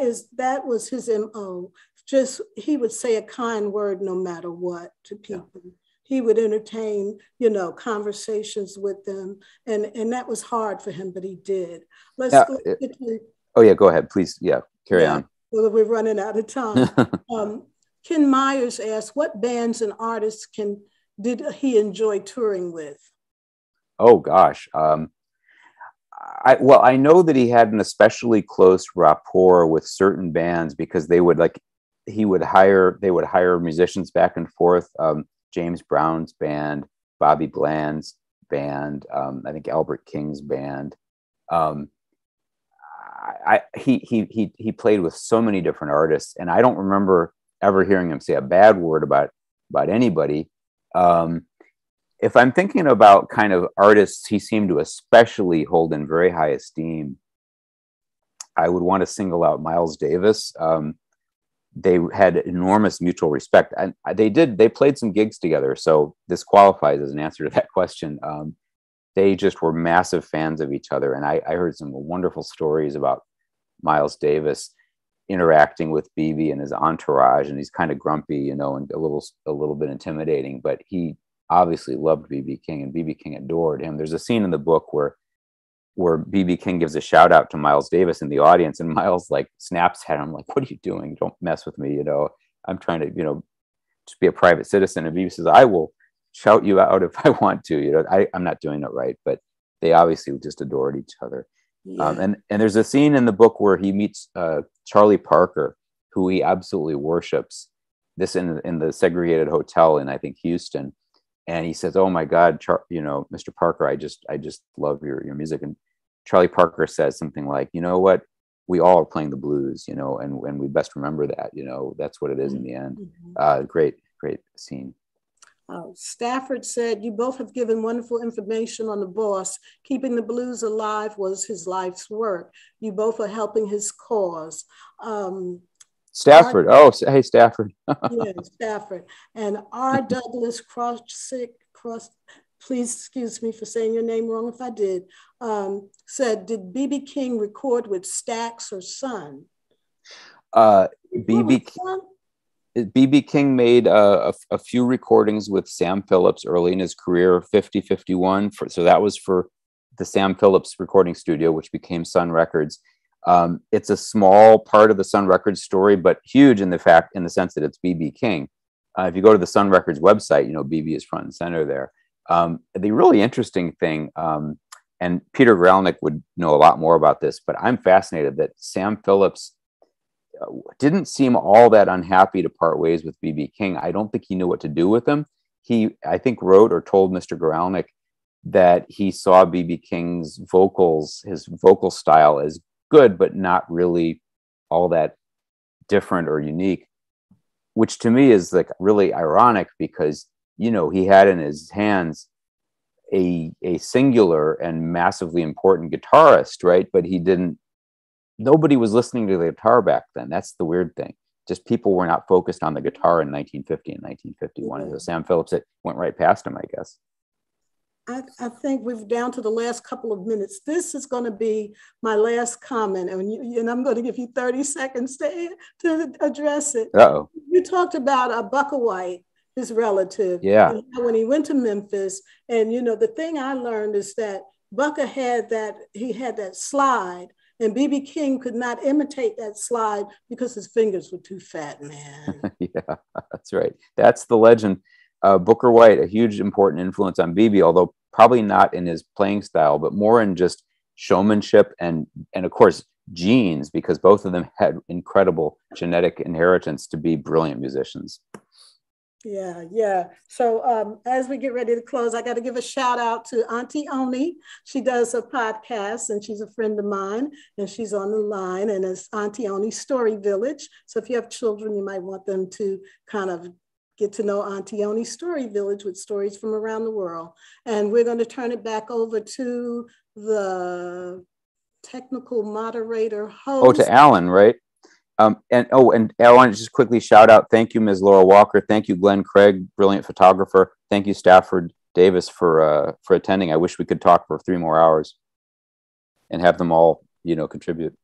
was his MO. Just, he would say a kind word no matter what to people. Yeah. He would entertain, conversations with them. And that was hard for him, but he did. Let's go. Oh, yeah, go ahead, please. Yeah, carry on. Well, we're running out of time. Ken Myers asked, what bands and artists did he enjoy touring with? Oh, gosh. I know that he had an especially close rapport with certain bands, because they would hire musicians back and forth. James Brown's band, Bobby Bland's band, I think Albert King's band. He played with so many different artists, and I don't remember ever hearing him say a bad word about anybody. If I'm thinking about kind of artists he seemed to especially hold in very high esteem, I would want to single out Miles Davis. They had enormous mutual respect, and they played some gigs together. So this qualifies as an answer to that question. They just were massive fans of each other. And I heard some wonderful stories about Miles Davis interacting with BB and his entourage, and he's kind of grumpy, and a little bit intimidating, but he obviously loved BB King, and BB King adored him. There's a scene in the book where BB King gives a shout out to Miles Davis in the audience, and Miles snaps at him like, "What are you doing? Don't mess with me. I'm trying to, just be a private citizen." And BB says, "I will shout you out if I want to. I'm not doing it right." But they obviously just adored each other. Yeah. And there's a scene in the book where he meets Charlie Parker, who he absolutely worships. This in the segregated hotel in, I think, Houston. And he says, "Oh my God, Mr. Parker, I just love your music." And Charlie Parker says something like, "You know what? We all are playing the blues, and we best remember that, that's what it is in the end." Mm-hmm. Great scene. Stafford said, "You both have given wonderful information on the boss. Keeping the blues alive was his life's work. You both are helping his cause." Stafford. Hey, Stafford. Yeah, Stafford. And R. Douglas Crossick, please excuse me for saying your name wrong if I did, said, "Did BB King record with Stax or Sun?" BB King made a few recordings with Sam Phillips early in his career, 50-51. So that was for the Sam Phillips recording studio, which became Sun Records. It's a small part of the Sun Records story, but huge in the sense that it's BB King. If you go to the Sun Records website, BB is front and center there. The really interesting thing, and Peter Gralnick would know a lot more about this, but I'm fascinated that Sam Phillips didn't seem all that unhappy to part ways with B.B. King. I don't think he knew what to do with him. He, I think, wrote or told Mr. Goralnik that he saw B.B. King's vocals, his vocal style, as good, but not really all that different or unique, which to me is like really ironic because, you know, he had in his hands a singular and massively important guitarist, right? But nobody was listening to the guitar back then. That's the weird thing. Just people were not focused on the guitar in 1950 and 1951. And Sam Phillips, it went right past him, I guess. I think we're down to the last couple of minutes. This is going to be my last comment, and I'm going to give you 30 seconds to address it. Uh-oh. You talked about Bukka White, his relative. Yeah. When he went to Memphis, and you know, the thing I learned is that Bukka had that slide, and B.B. King could not imitate that slide because his fingers were too fat, man. Yeah, that's right. That's the legend. Booker White, a huge important influence on B.B., although probably not in his playing style, but more in just showmanship and of course genes, because both of them had incredible genetic inheritance to be brilliant musicians. Yeah. So as we get ready to close, I got to give a shout out to Auntie Oni. She does a podcast and she's a friend of mine and she's on the line, and it's Auntie Oni's Story Village. So if you have children, you might want them to kind of get to know Auntie Oni's Story Village with stories from around the world. And we're going to turn it back over to the technical moderator host. Oh, to Alan, right? And I want to just quickly shout out, thank you, Ms. Laura Walker. Thank you, Glenn Craig, brilliant photographer. Thank you, Stafford Davis, for attending. I wish we could talk for 3 more hours and have them all, you know, contribute.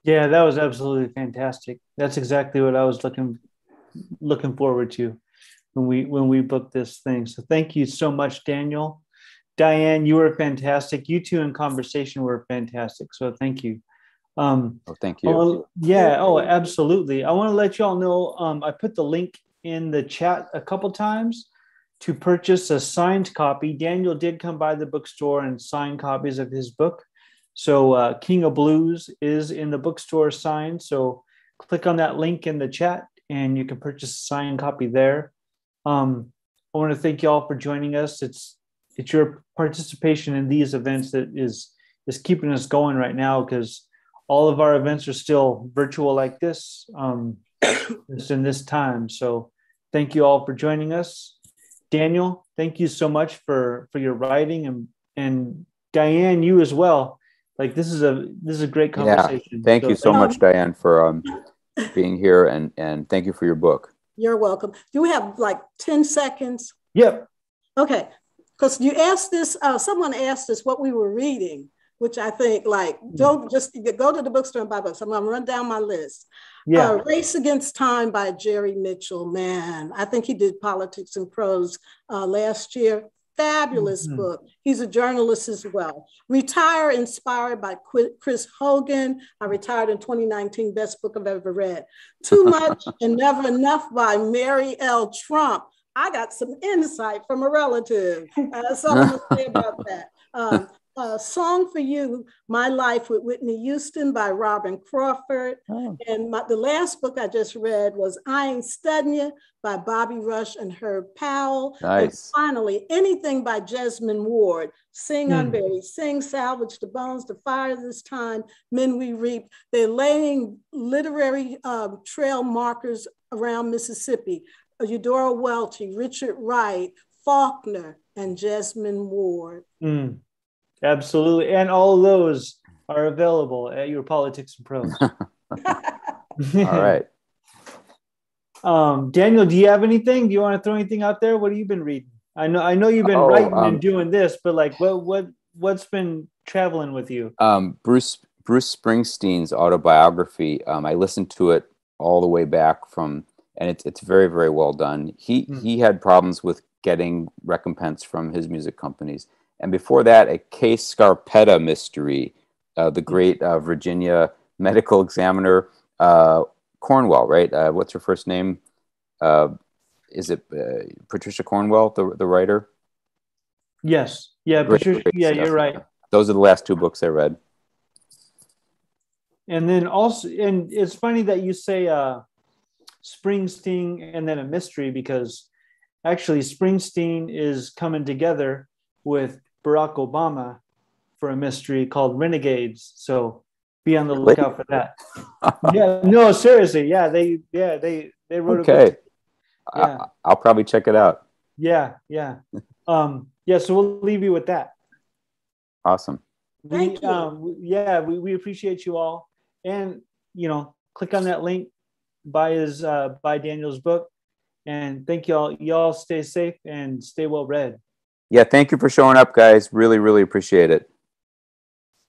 Yeah, that was absolutely fantastic. That's exactly what I was looking forward to when we booked this thing. So thank you so much, Daniel. Diane, you were fantastic. You two in conversation were fantastic. So thank you. Thank you. Absolutely. I want to let you all know, I put the link in the chat a couple times to purchase a signed copy. Daniel did come by the bookstore and sign copies of his book. So King of Blues is in the bookstore signed. So click on that link in the chat and you can purchase a signed copy there. I want to thank you all for joining us. It's your participation in these events that is keeping us going right now, because all of our events are still virtual like this, just in this time. So thank you all for joining us. Daniel, thank you so much for your writing, and Diane, you as well. Like this is a great conversation. Yeah. Thank you so much, Diane, for being here, and thank you for your book. You're welcome. Do we have like 10 seconds? Yep. Okay. Because you asked this, someone asked us what we were reading, which I think like, don't just go to the bookstore and buy books. I'm going to run down my list. Yeah. Race Against Time by Jerry Mitchell. Man, I think he did Politics and Prose last year. Fabulous book. He's a journalist as well. Retire Inspired by Chris Hogan. I retired in 2019, best book I've ever read. Too Much and Never Enough by Mary L. Trump. I got some insight from a relative. So I'm going to say about that. Song for You, My Life with Whitney Houston by Robin Crawford. Oh. And the last book I just read was I Ain't Studying You by Bobby Rush and Herb Powell. Nice. And finally, Anything by Jesmyn Ward. Sing Unburied, Sing, Salvage the Bones, The Fire This Time, Men We Reap. They're laying literary trail markers around Mississippi. Eudora Welty, Richard Wright, Faulkner, and Jesmyn Ward. Absolutely. And all of those are available at your Politics and Prose. All right. Daniel, do you have anything? Do you want to throw anything out there? What have you been reading? I know you've been writing and doing this, but like what's been traveling with you? Bruce Springsteen's autobiography. I listened to it all the way back from, and it's very, very well done. He had problems with getting recompense from his music companies. And before that, a Case Scarpetta mystery, the great Virginia medical examiner, Cornwell, right? What's her first name? Is it Patricia Cornwell, the writer? Yes. Yeah, great, Patricia. Great, you're right. Those are the last 2 books I read. And then also, and it's funny that you say Springsteen and then a mystery, because actually Springsteen is coming together with Barack Obama for a mystery called Renegades. So be on the lookout for that. Yeah, no, seriously. Yeah, they wrote Okay. a book. Yeah. I'll probably check it out. Yeah. Yeah, so we'll leave you with that. Awesome. Thank you. We appreciate you all. And, click on that link, buy Daniel's book. And thank you all. Y'all stay safe and stay well read. Yeah, thank you for showing up, guys. Really, really appreciate it.